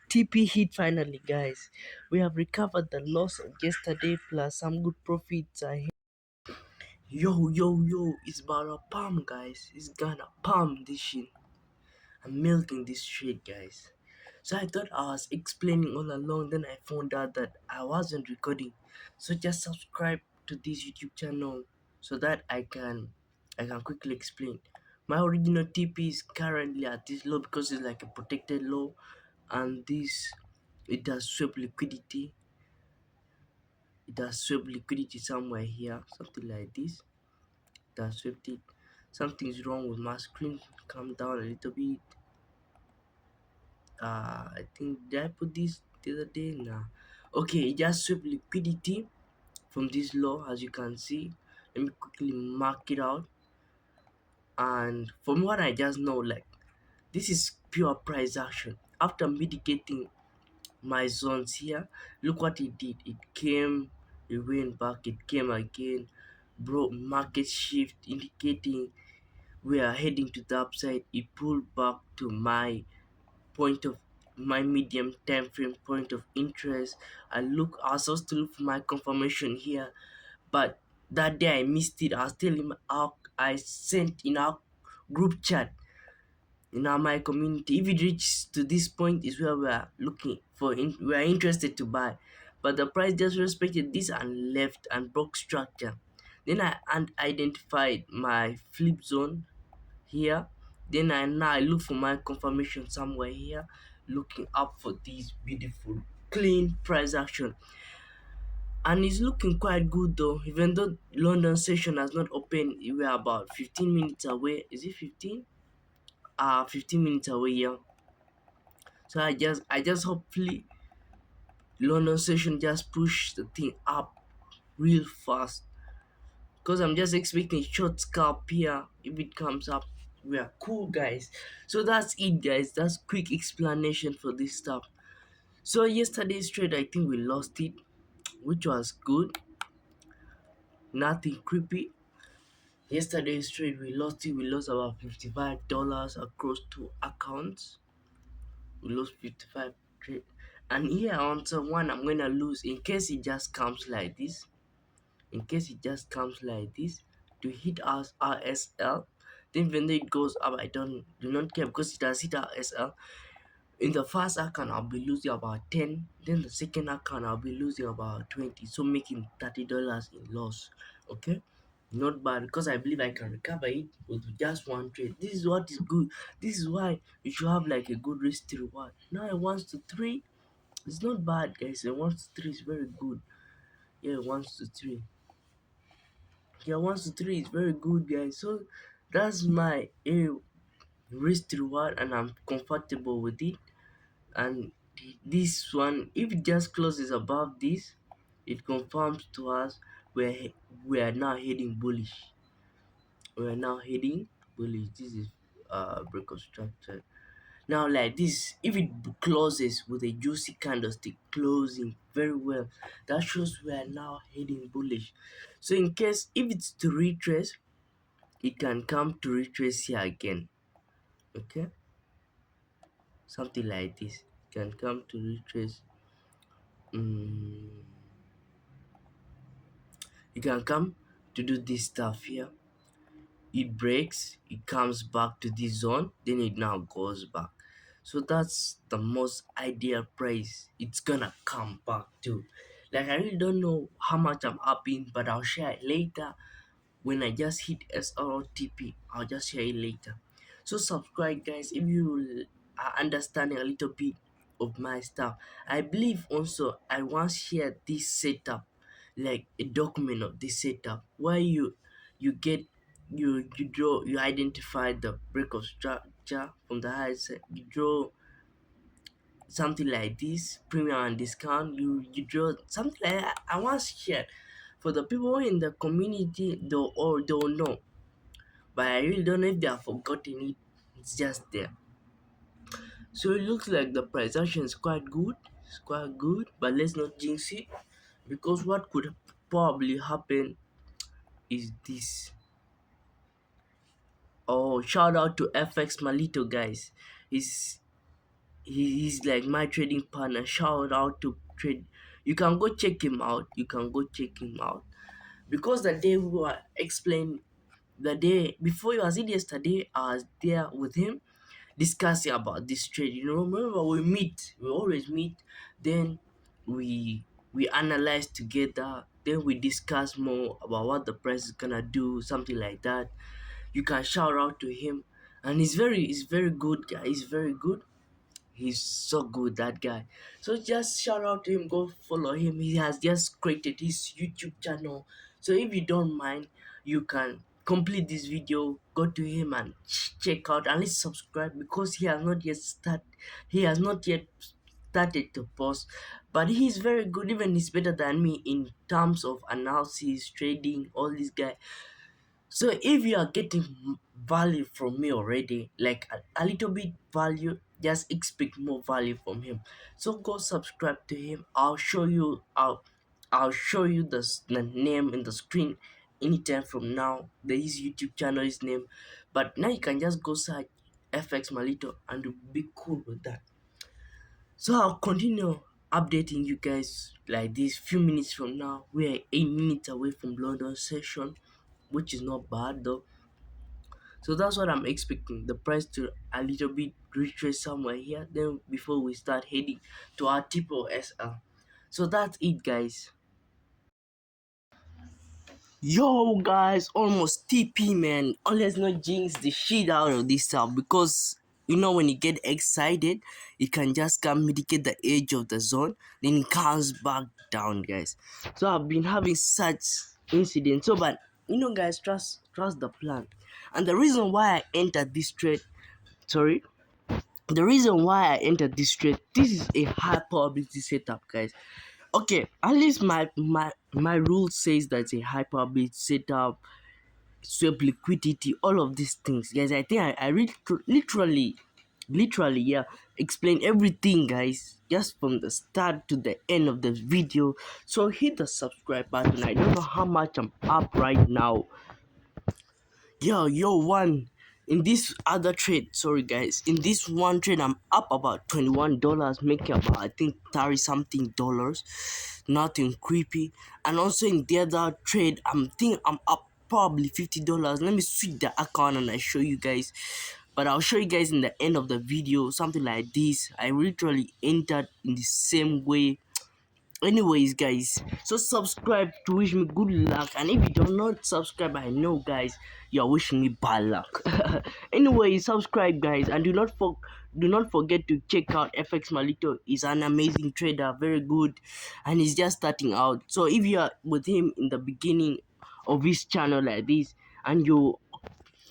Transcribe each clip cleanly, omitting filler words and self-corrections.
TP hit finally, guys. We have recovered the loss of yesterday plus some good profits ahead. Yo, it's about a palm, guys. It's gonna palm this shit. I'm milking this shit, guys. So I thought I was explaining all along, then I found out that I wasn't recording. So just subscribe to this YouTube channel so that I can quickly explain. My original TP is currently at this low because it's like a protected low, and this it does sweep liquidity. It does sweep liquidity somewhere here, something like this. It does swept it. Something's wrong with my screen. Calm down a little bit. I think did I put this the other day? Nah. Okay, it just swept liquidity from this low, as you can see. Let me quickly mark it out. And from what I just know, like this is pure price action. After mitigating my zones here, look what it did. It came, it went back, it came again, broke market shift, indicating we are heading to the upside. It pulled back to point of my medium time frame point of interest. I was supposed to look for my confirmation here, but that day I missed it. I was telling I sent in our group chat in my community, if it reaches to this point is where we are looking for we are interested to buy, but the price just respected this and left and broke structure. Then I identified my flip zone here. Then I look for my confirmation somewhere here, looking up for this beautiful clean price action, and it's looking quite good though. Even though London session has not opened, we are about 15 minutes away. Is it 15? 15 minutes away, yeah. So I just hopefully London session just push the thing up real fast, because I'm just expecting short scalp here. If it comes up, we are cool, guys. So that's it, guys. That's quick explanation for this stuff. So yesterday's trade, I think we lost it, which was good. Nothing creepy. Yesterday's trade, we lost it. We lost about $55 across two accounts. We lost 55 trade. And here on one, I'm gonna lose in case it just comes like this. In case it just comes like this to hit us RSL, then when it goes up, I do not care because it has hit RSL. In the first account I'll be losing about 10, then the second account I'll be losing about 20, so making $30 in loss. Okay, not bad, because I believe I can recover it with just one trade. This is what is good. This is why you should have like a good risk to reward. Now it wants to 3. It's not bad, guys. It wants to 3 is very good. Yeah, it wants to 3. Yeah, 1 to 3 is very good, guys. So that's my risk to reward, and I'm comfortable with it. And this one, if it just closes above this, it confirms to us we are now heading bullish. We are now heading bullish. This is break of structure. Now, like this, if it closes with a juicy candlestick closing very well, that shows we are now heading bullish. So in case if it's to retrace, it can come to retrace here again. Okay, something like this can come to retrace. mm, you can come to do this stuff here. It breaks, it comes back to this zone, then it now goes back. So that's the most ideal price it's gonna come back to. Like, I really don't know how much I'm up in, but I'll share it later. When I just hit SRTP, I'll just share it later. So subscribe, guys, if you are understanding a little bit of my stuff. I believe also I once shared this setup, like a document of this setup, where you get you identify the break of structure from the high side. You draw something like this, premium and discount. You draw something like that. I once shared for the people in the community, they'll know, but I really don't know if they have forgotten it. It's just there. So it looks like the price action is quite good. It's quite good, but let's not jinx it, because what could probably happen is this. Oh, shout out to FX Malito, guys. He's he's like my trading partner. Shout out to trade. You can go check him out. You can go check him out. Because the day we were explain the day before you was it yesterday, I was there with him discussing about this trade. You know, remember we always meet, then we analyze together, then we discuss more about what the price is gonna do, something like that. You can shout out to him, and he's very good guy. He's very good. He's so good, that guy. So just shout out to him, go follow him. He has just created his YouTube channel. So if you don't mind, you can complete this video, go to him and check out, and least subscribe, because he has not yet started to post, but he's very good. Even he's better than me in terms of analysis, trading, all this guy. So if you are getting value from me already, like a little bit value, just expect more value from him. So go subscribe to him. I'll show you the name in the screen anytime from now. There is YouTube channel his name, but now you can just go search FX Malito and you'll be cool with that. So I'll continue updating you guys like this. Few minutes from now, we're 8 minutes away from London session, which is not bad though. So that's what I'm expecting. The price to a little bit retrace somewhere here. Then before we start heading to our tipo SL. So that's it, guys. Yo, guys, almost TP, man. Let's not jinx the shit out of this stuff, because you know when you get excited, it can just come mitigate the edge of the zone, then it comes back down, guys. So I've been having such incidents. So, but you know, guys, trust the plan. And the reason why I entered this trade, sorry, the reason why I entered this trade, this is a high probability setup, guys. Okay, at least my rule says that it's a high probability setup, swap liquidity, all of these things, guys. I think I read literally, yeah, explain everything, guys, just from the start to the end of the video. So hit the subscribe button. I don't know how much I'm up right now. Yo, one in this other trade, sorry guys, in this one trade I'm up about $21, making about I think 30 something dollars, nothing creepy. And also in the other trade I'm up probably $50. Let me switch the account and I show you guys, but I'll show you guys in the end of the video. Something like this, I literally entered in the same way. Anyways, guys, so subscribe to wish me good luck, and if you do not subscribe, I know, guys, you're wishing me bad luck. Anyway, subscribe, guys, and do not forget to check out FX Malito. He's an amazing trader, very good, and he's just starting out. So if you are with him in the beginning of his channel like this, and you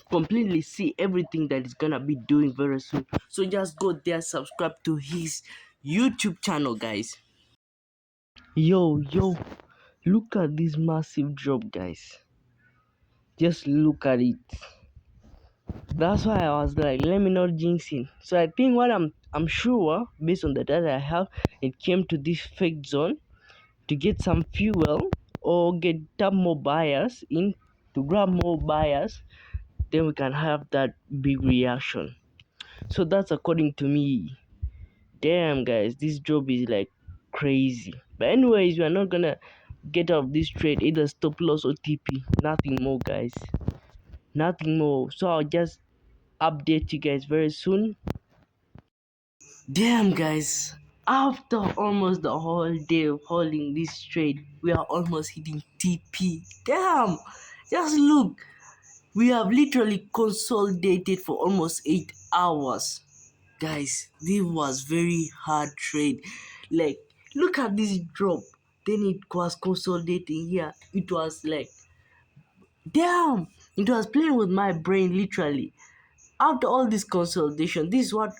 completely see everything that he's gonna be doing very soon, so just go there, subscribe to his YouTube channel, guys. Yo, look at this massive drop, guys. Just look at it. That's why I was like, let me not jinx it. So I think what I'm sure, based on the data I have, it came to this fake zone to get some fuel or get more buyers in, to grab more buyers, then we can have that big reaction. So that's according to me. Damn, guys, this job is like crazy. But anyways, we are not gonna get out of this trade, either stop loss or TP. Nothing more, guys. Nothing more. So I'll just update you guys very soon. Damn, guys, after almost the whole day of holding this trade, we are almost hitting TP. Damn, just look, we have literally consolidated for almost 8 hours. Guys, this was very hard trade. Like, look at this drop, then it was consolidating here. It was like, damn, it was playing with my brain literally. After all this consolidation, this is what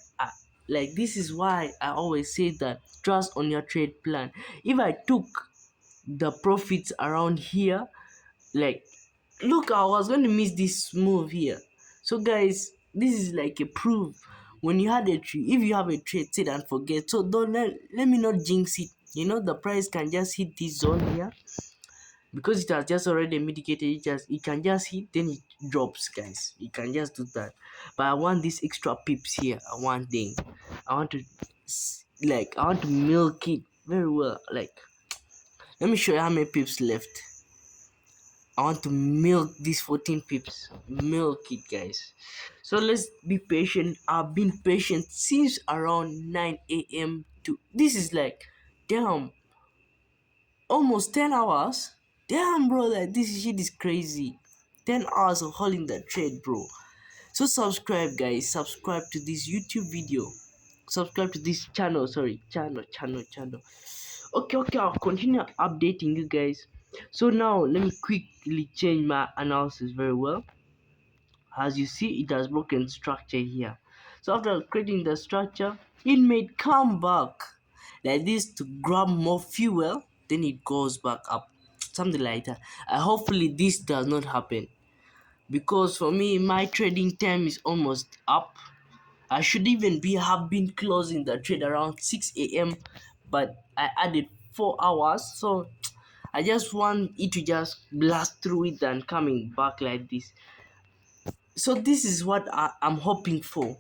this is why I always say that trust on your trade plan. If I took the profits around here, like, look, I was going to miss this move here. So guys, this is like a proof. When you had a trade, if you have a trade, sit and forget. So don't let me not jinx it. You know, the price can just hit this zone here, because it has just already mitigated. It can just hit, then it drops, guys. You can just do that. But I want these extra pips here. I want thing. I want to I want to milk it very well. Like, let me show you how many pips left. I want to milk these 14 pips. Milk it, guys. So let's be patient. I've been patient since around 9 a.m. to this is like, damn, almost 10 hours. Damn, bro, like this shit is crazy. 10 hours of holding the trade, bro. So subscribe, guys. Subscribe to this YouTube video. Subscribe to this channel. Sorry, channel. Okay, I'll continue updating you guys. So now let me quickly change my analysis very well. As you see, it has broken structure here. So after creating the structure, it may come back like this to grab more fuel, then it goes back up, something like that. Hopefully this does not happen, because for me my trading time is almost up. I should even have been closing the trade around 6 a.m, but I added 4 hours. So I just want it to just blast through it and coming back like this. So this is what I'm hoping for.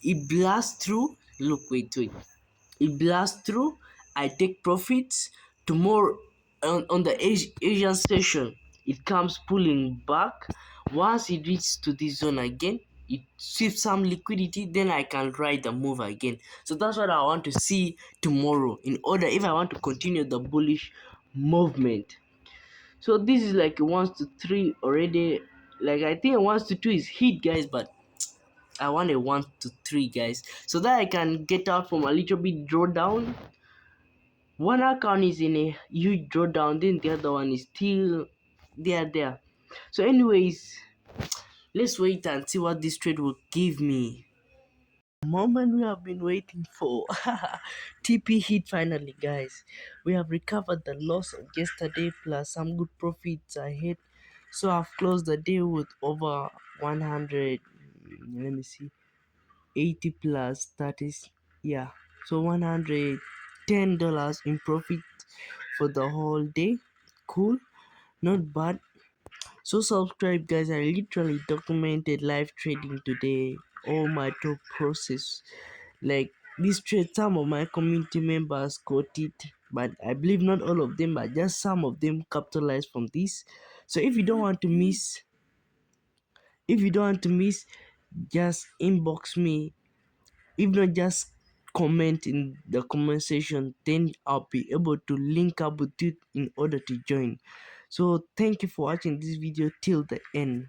It blasts through. Look, wait. It blasts through. I take profits. Tomorrow on the Asian session, it comes pulling back. Once it reaches to this zone again, it sweeps some liquidity, then I can ride the move again. So that's what I want to see tomorrow, in order if I want to continue the bullish movement. So this is like a 1 to 3 already. Like, I think a 1 to 2 is hit, guys, but I want a 1 to 3, guys, so that I can get out from a little bit drawdown. One account is in a huge drawdown, then the other one is still there. So anyways, let's wait and see what this trade will give me. Moment we have been waiting for. TP hit finally, guys. We have recovered the loss of yesterday plus some good profits ahead. So I've closed the day with over 100. Let me see, 80 plus, that is, yeah, so $110 in profit for the whole day. Cool, not bad. So subscribe, guys. I literally documented live trading today, all my top process. Like this trade, some of my community members got it, but I believe not all of them, but just some of them capitalized from this. So if you don't want to miss, just inbox me. If not, just comment in the comment section, then I'll be able to link up with you in order to join. So thank you for watching this video till the end.